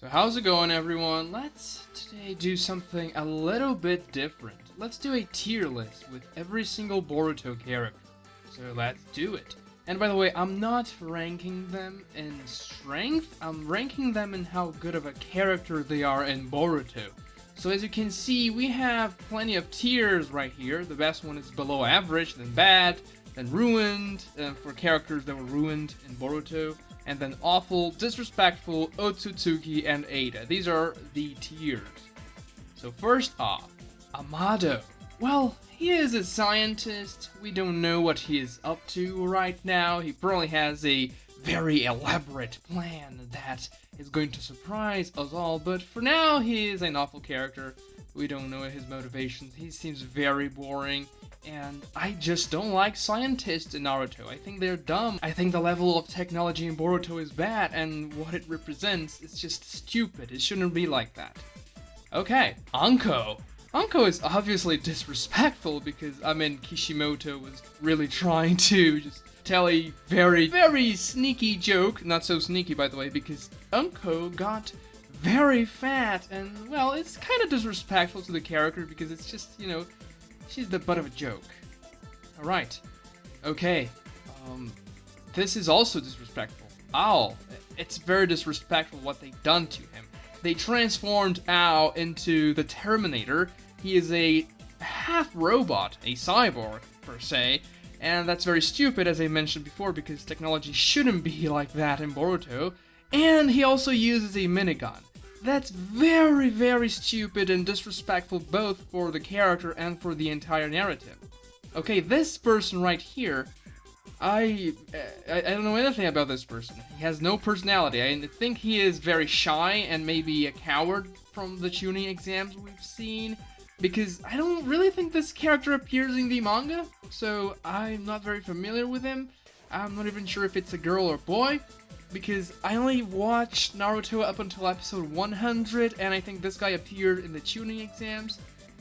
So how's it going, everyone? Let's today do something a little bit different. Let's do a tier list with every single Boruto character. So let's do it. And by the way, I'm not ranking them in strength, I'm ranking them in how good of a character they are in Boruto. So as you can see, we have plenty of tiers right here. The best one is below average, then bad, then ruined, for characters that were ruined in Boruto, and then awful, disrespectful, Ootsutsukis, and Eida. These are the tiers. So first off, Amado. Well, he is a scientist. We don't know what he is up to right now. He probably has a very elaborate plan that is going to surprise us all, but for now, he is an awful character. We don't know his motivations. He seems very boring. And I just don't like scientists in Naruto. I think they're dumb. I think the level of technology in Boruto is bad, and what it represents is just stupid. It shouldn't be like that. Okay, Anko. Anko is obviously disrespectful because, Kishimoto was really trying to just tell a very, very sneaky joke. Not so sneaky, by the way, because Anko got very fat, and, well, it's kind of disrespectful to the character because it's just, she's the butt of a joke. Alright. Okay. This is also disrespectful. Ow. It's very disrespectful what they've done to him. They transformed Ao into the Terminator. He is a half-robot, a cyborg, per se. And that's very stupid, as I mentioned before, because technology shouldn't be like that in Boruto. And he also uses a minigun. That's very, very stupid and disrespectful both for the character and for the entire narrative. Okay, this person right here, I don't know anything about this person. He has no personality. I think he is very shy and maybe a coward from the tuning exams we've seen, because I don't really think this character appears in the manga, so I'm not very familiar with him. I'm not even sure if it's a girl or boy, because I only watched Naruto up until episode 100, and I think this guy appeared in the tuning exams,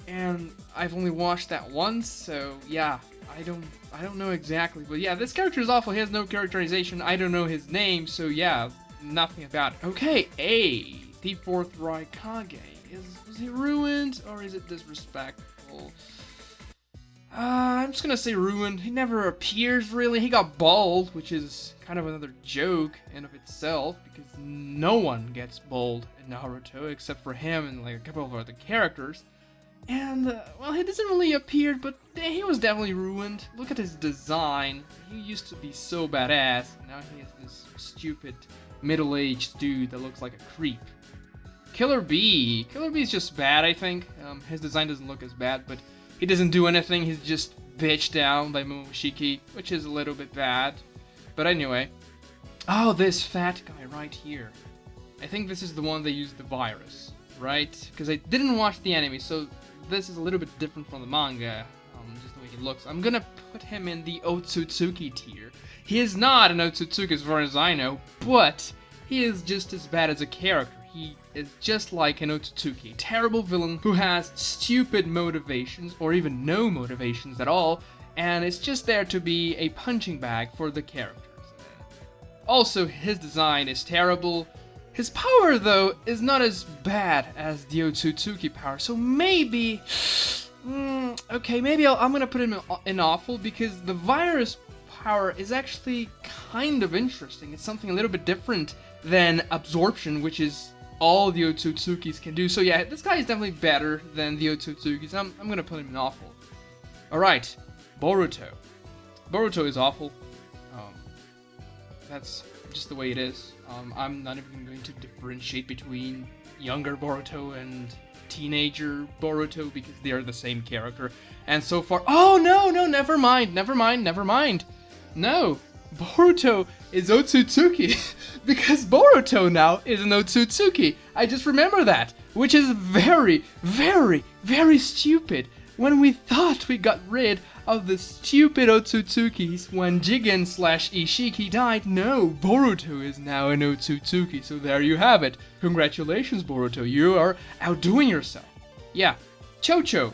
and I've only watched that once, so yeah, I don't know exactly, but yeah, this character is awful. He has no characterization. I don't know his name, so yeah, nothing about it. Okay, the fourth Kage. Was he ruined, or is it disrespectful? I'm just gonna say ruined. He never appears, really. He got bald, which is kind of another joke in of itself, because no one gets bald in Naruto except for him and like a couple of other characters. And, well, he doesn't really appear, but he was definitely ruined. Look at his design. He used to be so badass. Now he is this stupid middle-aged dude that looks like a creep. Killer Bee. Killer Bee is just bad, I think. His design doesn't look as bad, but he doesn't do anything. He's just bitched down by Momoshiki, which is a little bit bad. But anyway. Oh, this fat guy right here. I think this is the one that used the virus, right? Because I didn't watch the anime, so this is a little bit different from the manga. Just the way he looks. I'm gonna put him in the Ootsutsukis tier. He is not an Ootsutsukis as far as I know, but he is just as bad as a character. He is just like an Otsutsuki, a terrible villain who has stupid motivations, or even no motivations at all, and is just there to be a punching bag for the characters. Also, his design is terrible. His power, though, is not as bad as the Otsutsuki power, so maybe... okay, maybe I'm gonna put him in awful, because the virus power is actually kind of interesting. It's something a little bit different than absorption, which is all the Otsutsuki's can do. So yeah, this guy is definitely better than the Otsutsuki's. I'm gonna put him in awful. Alright, Boruto. Boruto is awful. That's just the way it is. I'm not even going to differentiate between younger Boruto and teenager Boruto because they are the same character. And so far... Oh, no, never mind. No, Boruto is Otsutsuki because Boruto now is an Otsutsuki. I just remember that, which is very, very, very stupid. When we thought we got rid of the stupid Otsutsukis when Jigen/Ishiki died, no, Boruto is now an Otsutsuki, so there you have it. Congratulations, Boruto, you are outdoing yourself. Yeah, Chocho.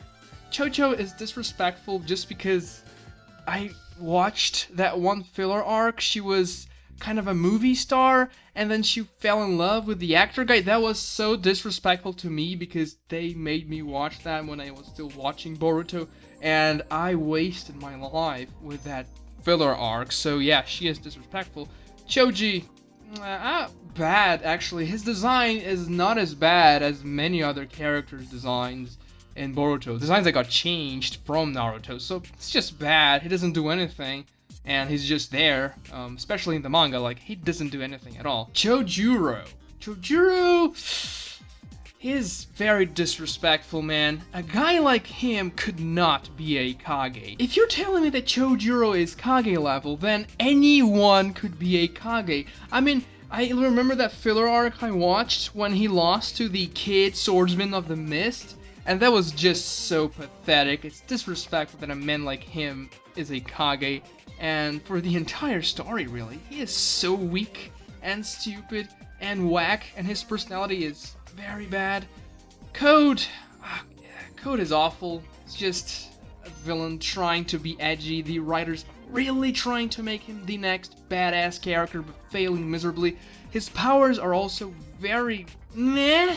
Chocho is disrespectful just because I watched that one filler arc. She was kind of a movie star, and then she fell in love with the actor guy. That was so disrespectful to me because they made me watch that when I was still watching Boruto, and I wasted my life with that filler arc. So yeah, she is disrespectful. Choji, bad actually. His design is not as bad as many other characters' designs in Boruto. Designs that got changed from Naruto, so it's just bad. He doesn't do anything, and he's just there, especially in the manga, like, he doesn't do anything at all. Chojiro, is very disrespectful, man. A guy like him could not be a Kage. If you're telling me that Chojiro is Kage level, then anyone could be a Kage. I mean, I remember that filler arc I watched when he lost to the kid swordsman of the mist, and that was just so pathetic. It's disrespectful that a man like him is a Kage, and for the entire story, really, he is so weak and stupid and whack, and his personality is very bad. Code is awful. It's just a villain trying to be edgy. The writers really trying to make him the next badass character, but failing miserably. His powers are also very meh.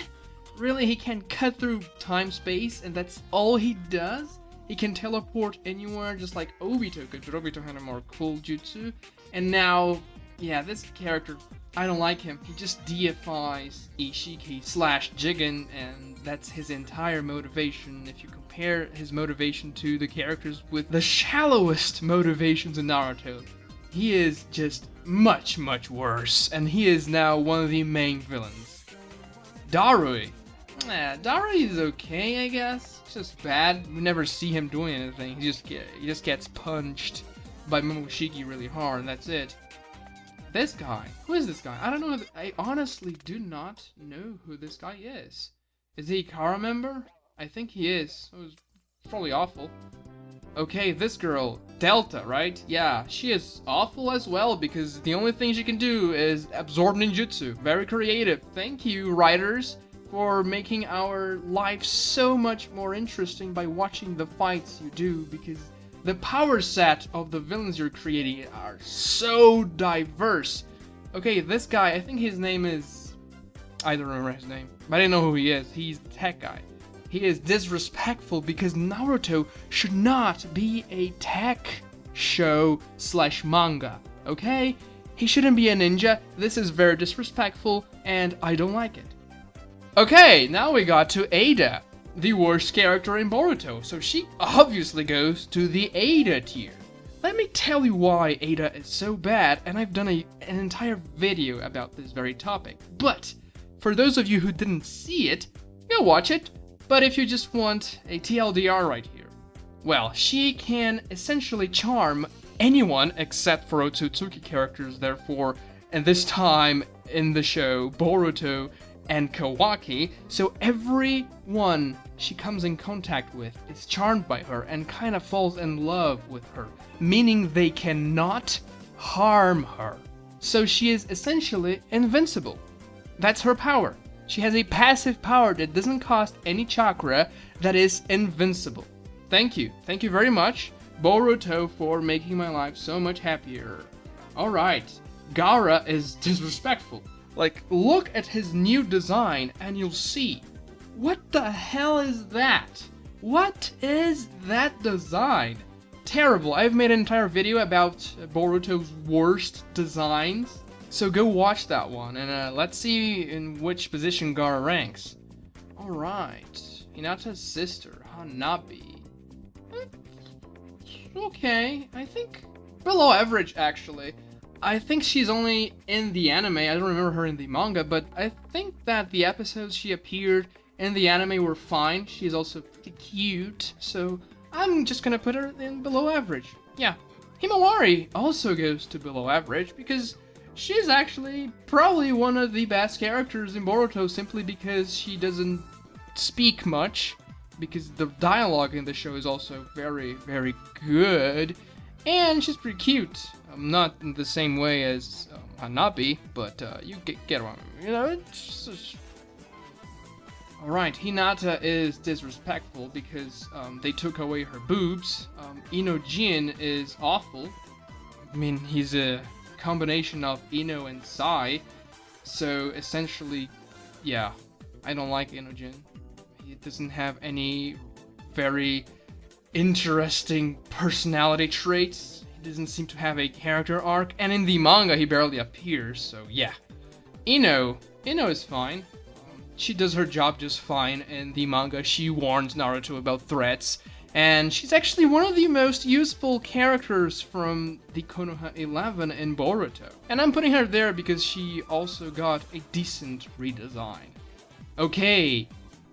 Really, he can cut through time-space, and that's all he does. He can teleport anywhere, just like Obito could, but Obito had a more cool jutsu. And now, yeah, this character, I don't like him. He just deifies Ishiki / Jigen, and that's his entire motivation. If you compare his motivation to the characters with the shallowest motivations in Naruto, he is just much, much worse, and he is now one of the main villains. Darui. Darui is okay, I guess. It's just bad. We never see him doing anything. He just gets punched by Momoshiki really hard, and that's it. This guy. Who is this guy? I don't know. I honestly do not know who this guy is. Is he a Kara member? I think he is. It was probably awful. Okay, this girl, Delta, right? Yeah, she is awful as well because the only thing she can do is absorb ninjutsu. Very creative. Thank you, writers, for making our life so much more interesting by watching the fights you do, because the power set of the villains you're creating are so diverse. Okay, this guy, I think his name is... I don't remember his name, but I didn't know who he is. He's the tech guy. He is disrespectful because Naruto should not be a tech show / manga, okay? He shouldn't be a ninja. This is very disrespectful, and I don't like it. Okay, now we got to Eida, the worst character in Boruto, so she obviously goes to the Eida tier. Let me tell you why Eida is so bad, and I've done an entire video about this very topic. But, for those of you who didn't see it, go watch it. But if you just want a TLDR right here, well, she can essentially charm anyone except for Ootsutsukis characters, therefore, and this time in the show, Boruto and Kawaki, so everyone she comes in contact with is charmed by her and kind of falls in love with her, meaning they cannot harm her. So she is essentially invincible. That's her power. She has a passive power that doesn't cost any chakra that is invincible. Thank you. Thank you very much, Boruto, for making my life so much happier. Alright, Gaara is disrespectful. Like, look at his new design and you'll see. What the hell is that? What is that design? Terrible. I've made an entire video about Boruto's worst designs. So go watch that one, and let's see in which position Gaara ranks. Alright, Hinata's sister, Hanabi. Okay, I think below average, actually. I think she's only in the anime, I don't remember her in the manga, but I think that the episodes she appeared in the anime were fine. She's also pretty cute, so I'm just gonna put her in below average. Yeah. Himawari also goes to below average, because she's actually probably one of the best characters in Boruto simply because she doesn't speak much, because the dialogue in the show is also very, very good, and she's pretty cute. Not in the same way as Hanabi, but you get one. You know, it's just... Alright, Hinata is disrespectful because they took away her boobs. Inojin is awful. I mean, he's a combination of Ino and Sai. So essentially, yeah, I don't like Inojin. He doesn't have any very interesting personality traits. He doesn't seem to have a character arc, and in the manga he barely appears, so yeah. Ino is fine. She does her job just fine in the manga. She warns Naruto about threats, and she's actually one of the most useful characters from the Konoha 11 in Boruto. And I'm putting her there because she also got a decent redesign. Okay,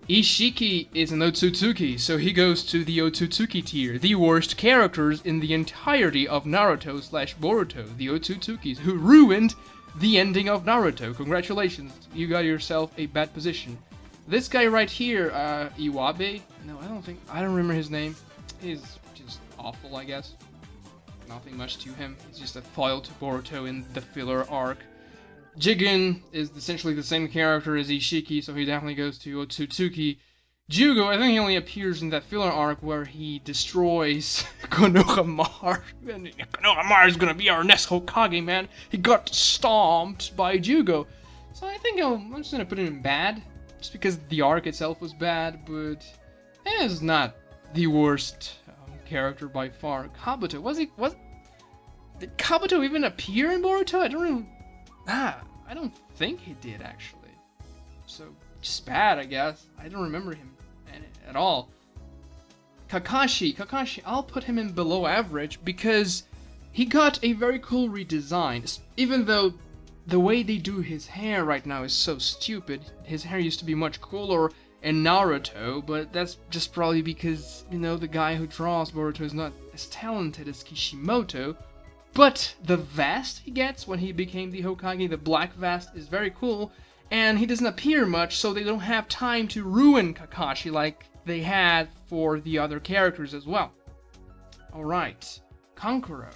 Ishiki is an Otsutsuki, so he goes to the Otsutsuki tier, the worst characters in the entirety of Naruto/Boruto, the Otsutsukis, who ruined the ending of Naruto. Congratulations, you got yourself a bad position. This guy right here, Iwabe? No, I don't remember his name. He's just awful, I guess. Nothing much to him. He's just a foil to Boruto in the filler arc. Jigen is essentially the same character as Ishiki, so he definitely goes to Otsutsuki. Jugo, I think he only appears in that filler arc where he destroys Konoha. And Konoha is gonna be our next Hokage, man. He got stomped by Jugo. So I think I'm just gonna put him in bad, just because the arc itself was bad, but it's not the worst character by far. Kabuto, did Kabuto even appear in Boruto? I don't think he did, actually. So, just bad, I guess. I don't remember him at all. Kakashi, I'll put him in below average because he got a very cool redesign. Even though the way they do his hair right now is so stupid. His hair used to be much cooler in Naruto, but that's just probably because, you know, the guy who draws Boruto is not as talented as Kishimoto. But the vest he gets when he became the Hokage, the black vest, is very cool, and he doesn't appear much, so they don't have time to ruin Kakashi like they had for the other characters as well. Alright, Kankuro,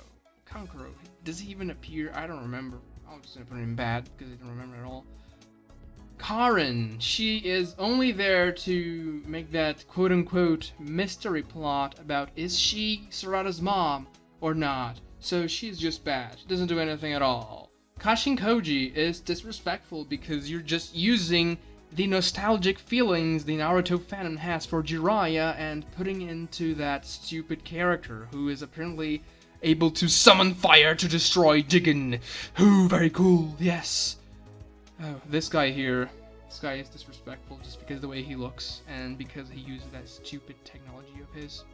does he even appear? I don't remember. I'm just gonna put him in bad because I don't remember at all. Karin, she is only there to make that quote-unquote mystery plot about is she Sarada's mom or not. So she's just bad. She doesn't do anything at all. Kashin Koji is disrespectful because you're just using the nostalgic feelings the Naruto fandom has for Jiraiya and putting into that stupid character who is apparently able to summon fire to destroy Jigen. Ooh, very cool, yes. Oh, this guy here. This guy is disrespectful just because of the way he looks and because he uses that stupid technology of his.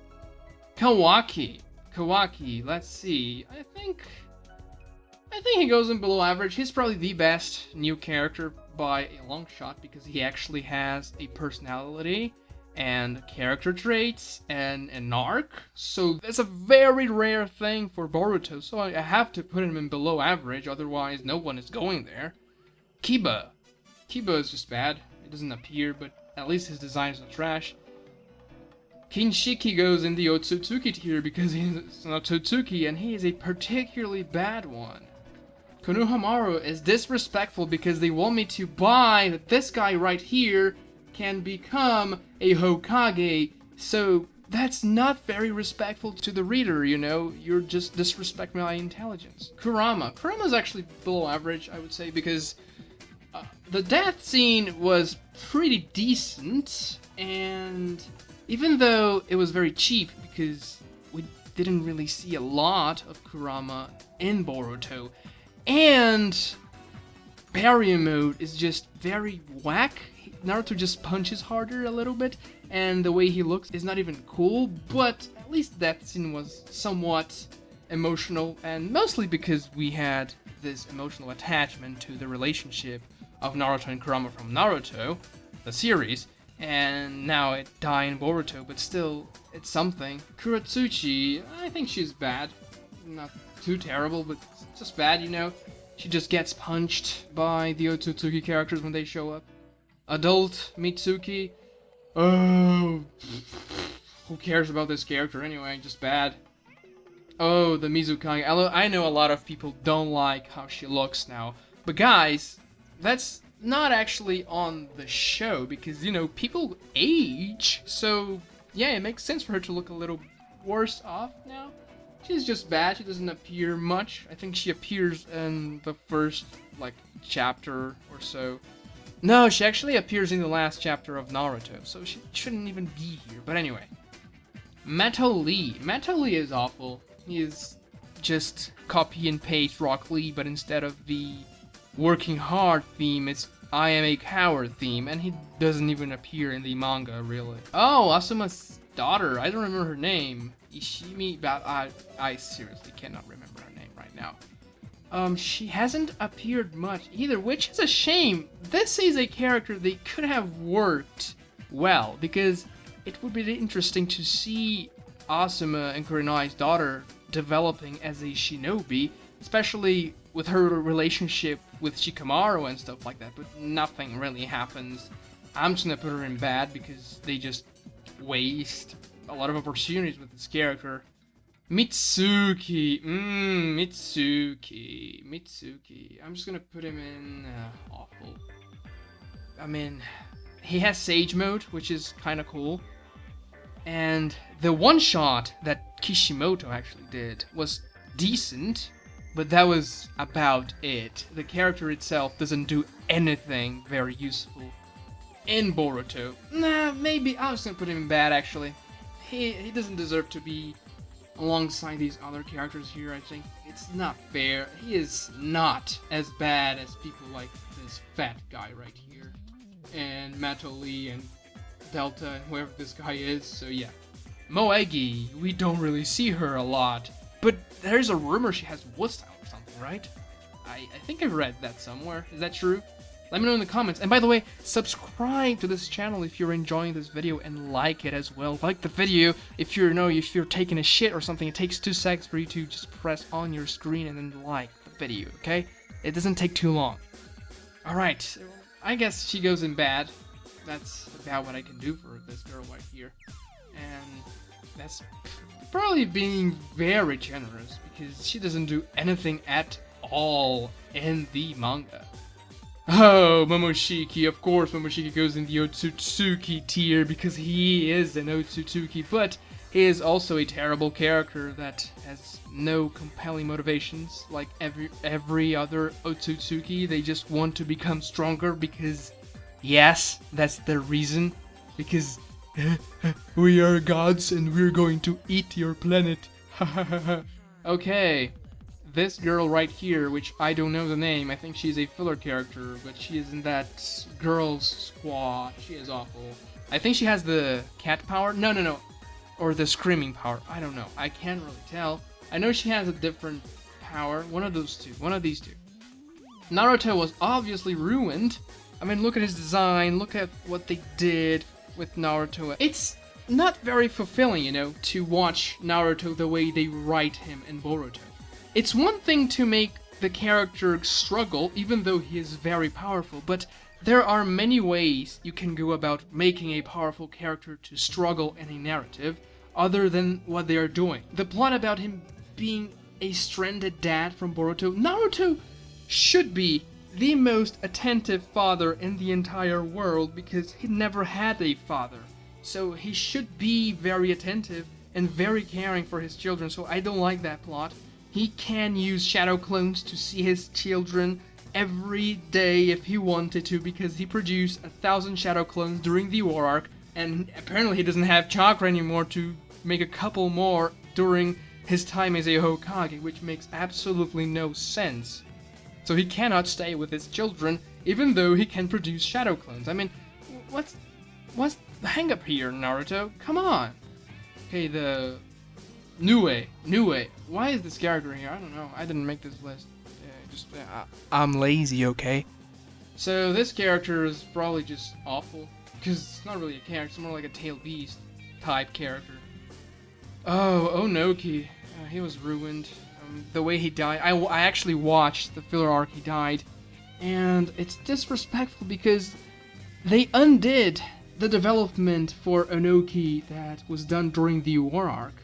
Kawaki, let's see. I think he goes in below average. He's probably the best new character by a long shot because he actually has a personality and character traits and an arc. So that's a very rare thing for Boruto. So I have to put him in below average, otherwise no one is going there. Kiba is just bad. It doesn't appear, but at least his design is not trash. Kinshiki goes in the Otsutsuki tier because he's an Otsutsuki and he is a particularly bad one. Konohamaru is disrespectful because they want me to buy that this guy right here can become a Hokage, so that's not very respectful to the reader, you know? You're just disrespecting my intelligence. Kurama's actually below average, I would say, because the death scene was pretty decent, and even though it was very cheap because we didn't really see a lot of Kurama in Boruto, and barrier mode is just very whack. Naruto just punches harder a little bit, and the way he looks is not even cool, but at least that scene was somewhat emotional, and mostly because we had this emotional attachment to the relationship of Naruto and Kurama from Naruto, the series, and now it died in Boruto, but still, it's something. Kurotsuchi, I think she's bad. Not too terrible, but just bad, you know? She just gets punched by the Otsutsuki characters when they show up. Adult Mitsuki, oh, who cares about this character anyway, just bad. Oh, the Mizukage, I know a lot of people don't like how she looks now, but guys, that's not actually on the show, because, you know, people age, so yeah, it makes sense for her to look a little worse off now. She's just bad. She doesn't appear much. I think she appears in the first, like, chapter or so. No, she actually appears in the last chapter of Naruto, so she shouldn't even be here. But anyway. Metal Lee. Metal Lee is awful. He is just copy and paste Rock Lee, but instead of the working hard theme, it's I am a coward theme, and he doesn't even appear in the manga, really. Oh, Asuma's daughter. I don't remember her name. Ishimi, but I seriously cannot remember her name right now. She hasn't appeared much either, which is a shame. This is a character that could have worked well, because it would be interesting to see Asuma and Kurenai's daughter developing as a shinobi, especially with her relationship with Shikamaru and stuff like that, but nothing really happens. I'm just gonna put her in bad because they just waste a lot of opportunities with this character. Mitsuki. Mitsuki. I'm just gonna put him in awful. I mean, he has Sage Mode, which is kind of cool. And the one shot that Kishimoto actually did was decent, but that was about it. The character itself doesn't do anything very useful in Boruto. Nah, maybe I was gonna put him in bad actually. He doesn't deserve to be alongside these other characters here, I think. It's not fair. He is not as bad as people like this fat guy right here. And Mato Lee and Delta and whoever this guy is, so yeah. Moegi, we don't really see her a lot. But there's a rumor she has wood style or something, right? I think I've read that somewhere. Is that true? Let me know in the comments. And by the way, subscribe to this channel if you're enjoying this video and like it as well. Like the video. If you're taking a shit or something, it takes 2 seconds for you to just press on your screen and then like the video, okay? It doesn't take too long. Alright, I guess she goes in bad. That's about what I can do for this girl right here. And that's probably being very generous because she doesn't do anything at all in the manga. Oh, Momoshiki, of course Momoshiki goes in the Otsutsuki tier because he is an Otsutsuki, but he is also a terrible character that has no compelling motivations like every other Otsutsuki. They just want to become stronger because, yes, that's the reason, because we are gods and we're going to eat your planet. Okay. This girl right here, which I don't know the name, I think she's a filler character, but she is in that girls squad. She is awful. I think she has the cat power. No. Or the screaming power. I don't know. I can't really tell. I know she has a different power. One of those two. One of these two. Naruto was obviously ruined. I mean, look at his design. Look at what they did with Naruto. It's not very fulfilling, to watch Naruto the way they write him in Boruto. It's one thing to make the character struggle, even though he is very powerful, but there are many ways you can go about making a powerful character to struggle in a narrative, other than what they are doing. The plot about him being a stranded dad from Boruto, Naruto should be the most attentive father in the entire world because he never had a father. So he should be very attentive and very caring for his children, so I don't like that plot. He can use shadow clones to see his children every day if he wanted to because he produced 1,000 shadow clones during the war arc, and apparently he doesn't have chakra anymore to make a couple more during his time as a Hokage, which makes absolutely no sense. So he cannot stay with his children even though he can produce shadow clones. I mean, what's the hang up here, Naruto? Come on. Okay, the Nue. Why is this character here? I don't know. I didn't make this list. I'm lazy, okay? So this character is probably just awful. Because it's not really a character. It's more like a tail beast type character. Oh, Onoki. He was ruined. The way he died. I actually watched the filler arc he died. And it's disrespectful because they undid the development for Onoki that was done during the war arc.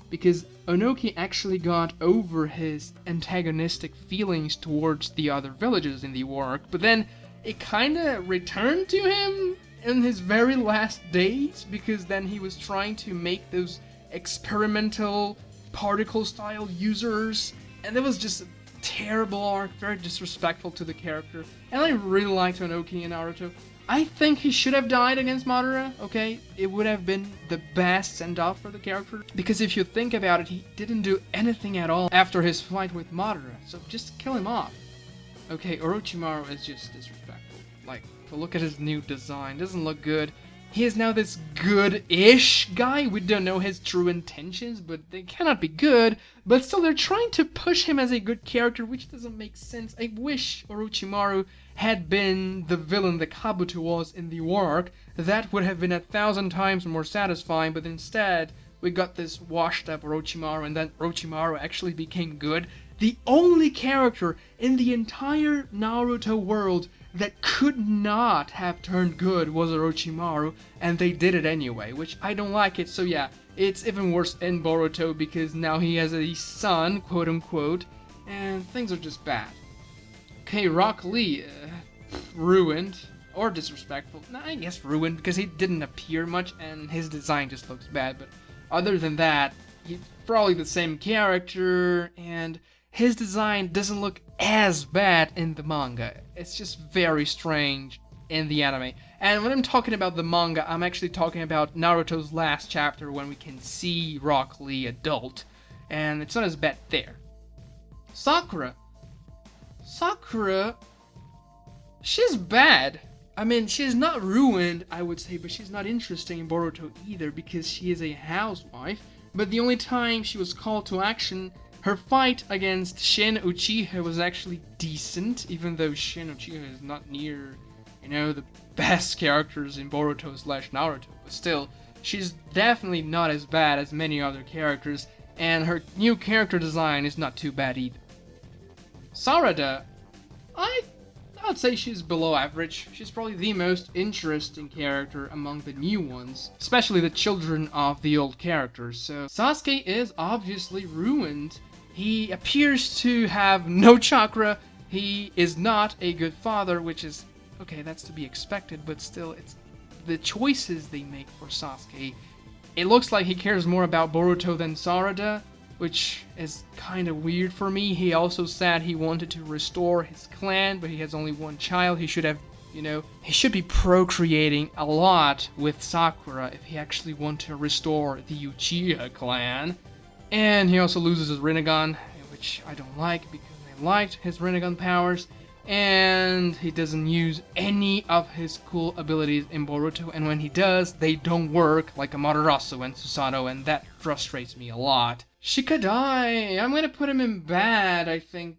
Because Onoki actually got over his antagonistic feelings towards the other villages in the war arc, but then it kinda returned to him in his very last days, because then he was trying to make those experimental particle style users, and it was just a terrible arc, very disrespectful to the character. And I really liked Onoki in Naruto. I think he should have died against Madara, okay? It would have been the best send-off for the character. Because if you think about it, he didn't do anything at all after his fight with Madara, so just kill him off. Okay, Orochimaru is just disrespectful. Like, if you look at his new design, doesn't look good. He is now this good-ish guy. We don't know his true intentions, but they cannot be good. But still, they're trying to push him as a good character, which doesn't make sense. I wish Orochimaru had been the villain that Kabuto was in the war arc. That would have been 1,000 times more satisfying, but instead, we got this washed-up Orochimaru, and then Orochimaru actually became good. The only character in the entire Naruto world that could not have turned good was Orochimaru, and they did it anyway, which I don't like it. So yeah, it's even worse in Boruto because now he has a son, quote unquote, and things are just bad. Okay, Rock Lee, ruined, or disrespectful. No, I guess ruined because he didn't appear much and his design just looks bad, but other than that, he's probably the same character, and his design doesn't look as bad in the manga. It's just very strange in the anime. And when I'm talking about the manga, I'm actually talking about Naruto's last chapter when we can see Rock Lee adult. And it's not as bad there. Sakura, she's bad. I mean, she's not ruined, I would say, but she's not interesting in Boruto either because she is a housewife. But the only time she was called to action, her fight against Shin Uchiha was actually decent, even though Shin Uchiha is not near, the best characters in Boruto/Naruto. But still, she's definitely not as bad as many other characters, and her new character design is not too bad either. Sarada, I'd say she's below average. She's probably the most interesting character among the new ones, especially the children of the old characters. So Sasuke is obviously ruined. He appears to have no chakra. He is not a good father, which is, okay, that's to be expected, but still, it's the choices they make for Sasuke. It looks like he cares more about Boruto than Sarada, which is kind of weird for me. He also said he wanted to restore his clan, but he has only one child. He should have, he should be procreating a lot with Sakura if he actually wants to restore the Uchiha clan. And he also loses his Rinnegan, which I don't like because I liked his Rinnegan powers. And he doesn't use any of his cool abilities in Boruto, and when he does, they don't work, like Amaterasu and Susanoo, and that frustrates me a lot. Shikadai, I'm gonna put him in bad, I think,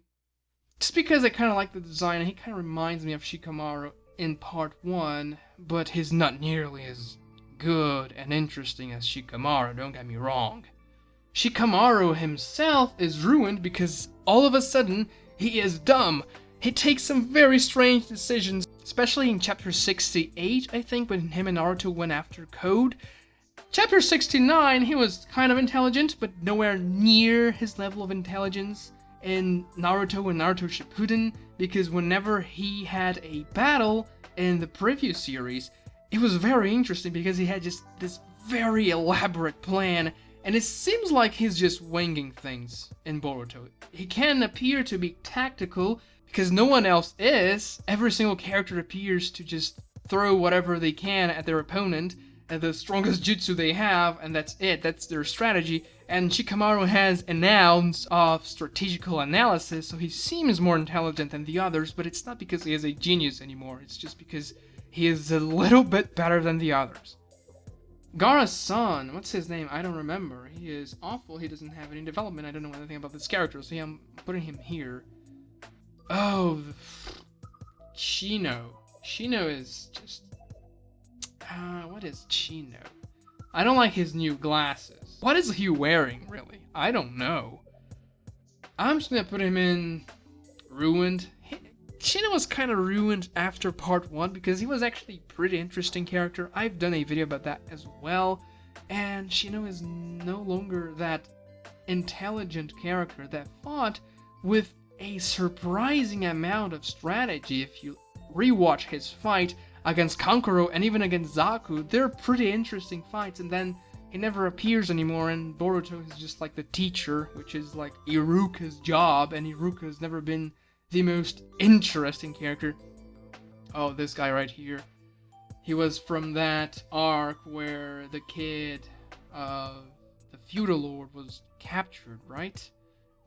just because I kind of like the design, and he kind of reminds me of Shikamaru in part 1, but he's not nearly as good and interesting as Shikamaru, don't get me wrong. Shikamaru himself is ruined because all of a sudden, he is dumb. He takes some very strange decisions, especially in chapter 68, I think, when him and Naruto went after Code. Chapter 69, he was kind of intelligent, but nowhere near his level of intelligence in Naruto and Naruto Shippuden, because whenever he had a battle in the previous series, it was very interesting because he had just this very elaborate plan, and it seems like he's just winging things in Boruto. He can appear to be tactical, because no one else is. Every single character appears to just throw whatever they can at their opponent, at the strongest jutsu they have, and that's it, that's their strategy. And Shikamaru has an ounce of strategical analysis, so he seems more intelligent than the others, but it's not because he is a genius anymore, it's just because he is a little bit better than the others. Gaara's son, what's his name? I don't remember. He is awful, he doesn't have any development, I don't know anything about this character, so yeah, I'm putting him here. Oh, Chino. Chino is just... what is Chino? I don't like his new glasses. What is he wearing, really? I don't know. I'm just gonna put him in... ruined. Chino was kind of ruined after part 1 because he was actually a pretty interesting character. I've done a video about that as well. And Chino is no longer that intelligent character that fought with a surprising amount of strategy. If you rewatch his fight against Kankuro and even against Zaku, they're pretty interesting fights, and then he never appears anymore, and Boruto is just like the teacher, which is like Iruka's job, and Iruka's never been the most interesting character. Oh, this guy right here. He was from that arc where the kid, the feudal lord, was captured, right?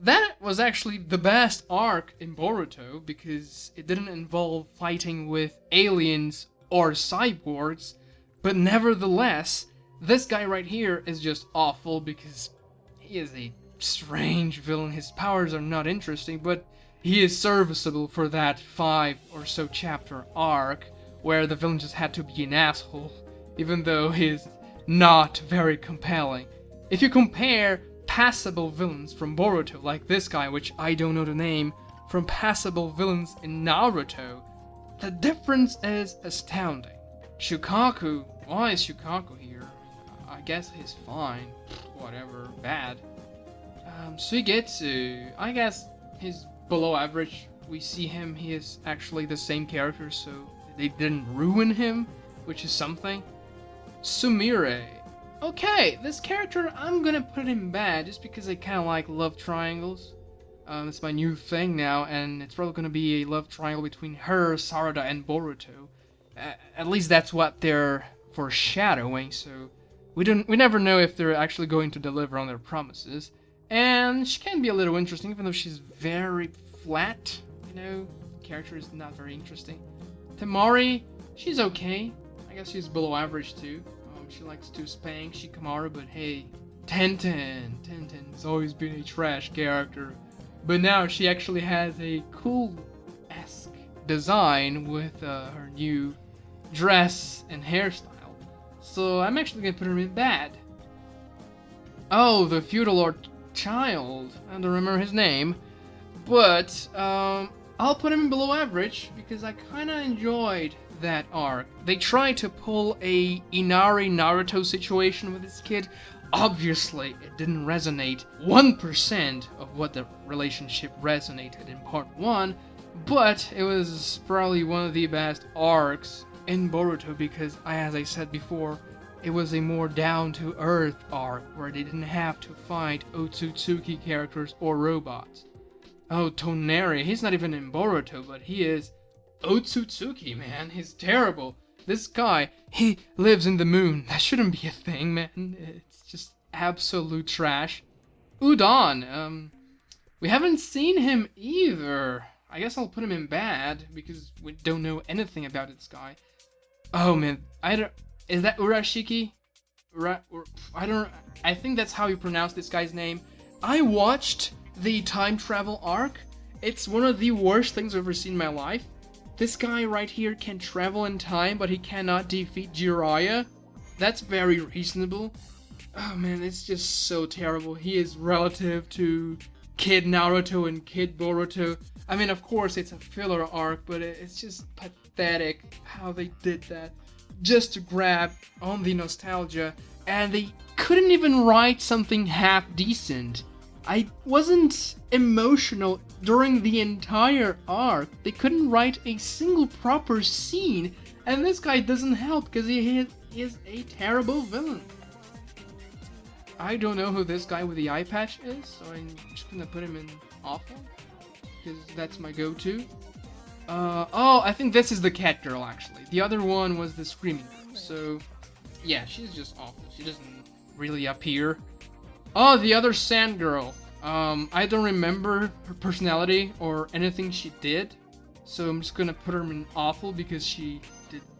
That was actually the best arc in Boruto because it didn't involve fighting with aliens or cyborgs, but nevertheless, this guy right here is just awful because he is a strange villain. His powers are not interesting, but he is serviceable for that 5 or so chapter arc where the villain just had to be an asshole, even though he's not very compelling. If you compare passable villains from Boruto, like this guy, which I don't know the name, from passable villains in Naruto, the difference is astounding. Shukaku, why is Shukaku here? I guess he's fine. Whatever, bad. Suigetsu, I guess he's below average. We see him, he is actually the same character, so they didn't ruin him, which is something. Sumire. Okay, this character, I'm gonna put him bad just because I kind of like love triangles. It's my new thing now, and it's probably gonna be a love triangle between her, Sarada, and Boruto. At least that's what they're foreshadowing, so we never know if they're actually going to deliver on their promises. And she can be a little interesting, even though she's very flat, you know, the character is not very interesting. Temari, she's okay. I guess she's below average too. She likes to spank Shikamaru, but hey, Tenten's always been a trash character. But now she actually has a cool-esque design with her new dress and hairstyle. So I'm actually gonna put her in bad. Oh, the feudal lord child. I don't remember his name. But I'll put him below average because I kinda enjoyed that arc. They tried to pull a Inari Naruto situation with this kid. Obviously, it didn't resonate 1% of what the relationship resonated in part 1, but it was probably one of the best arcs in Boruto because, as I said before, it was a more down-to-earth arc where they didn't have to fight Otsutsuki characters or robots. Oh, Toneri, he's not even in Boruto, but he is Otsutsuki, man. He's terrible. This guy, he lives in the moon. That shouldn't be a thing, man. It's just absolute trash. Udon, we haven't seen him either. I guess I'll put him in bad because we don't know anything about this guy. Oh man, is that Urashiki? I think that's how you pronounce this guy's name. I watched the time travel arc. It's one of the worst things I've ever seen in my life. This guy right here can travel in time, but he cannot defeat Jiraiya. That's very reasonable. Oh man, it's just so terrible. He is relative to Kid Naruto and Kid Boruto. I mean, of course, it's a filler arc, but it's just pathetic how they did that. Just to grab on the nostalgia, and they couldn't even write something half decent. I wasn't emotional during the entire arc. They couldn't write a single proper scene, and this guy doesn't help because he is a terrible villain. I don't know who this guy with the eye patch is, so I'm just gonna put him in awful because that's my go-to. Oh, I think this is the cat girl actually. The other one was the screaming girl, so yeah, she's just awful. She doesn't really appear. Oh, the other sand girl. I don't remember her personality or anything she did, so I'm just gonna put her in awful because she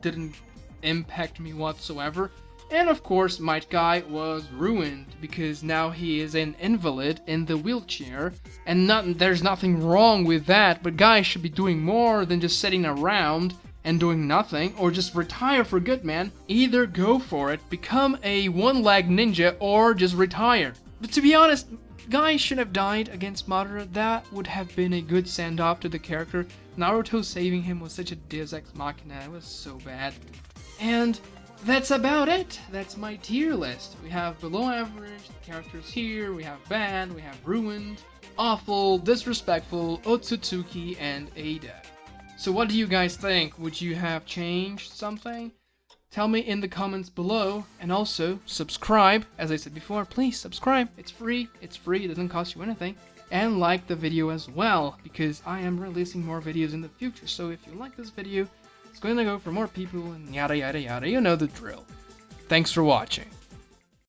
didn't impact me whatsoever. And of course, Might Guy was ruined because now he is an invalid in the wheelchair, and there's nothing wrong with that, but guys should be doing more than just sitting around and doing nothing, or just retire for good, man. Either go for it, become a one-leg ninja, or just retire. But to be honest, Guy should have died against Madara. That would have been a good send-off to the character. Naruto saving him was such a deus ex machina. It was so bad. And that's about it. That's my tier list. We have below average characters here. We have bad. We have ruined, awful, disrespectful, Otsutsuki, and Eida. So what do you guys think? Would you have changed something? tell me in the comments below, and also subscribe. As I said before, please subscribe. It's free, it doesn't cost you anything. And like the video as well, because I am releasing more videos in the future. So if you like this video, it's going to go for more people and yada yada yada. You know the drill. Thanks for watching.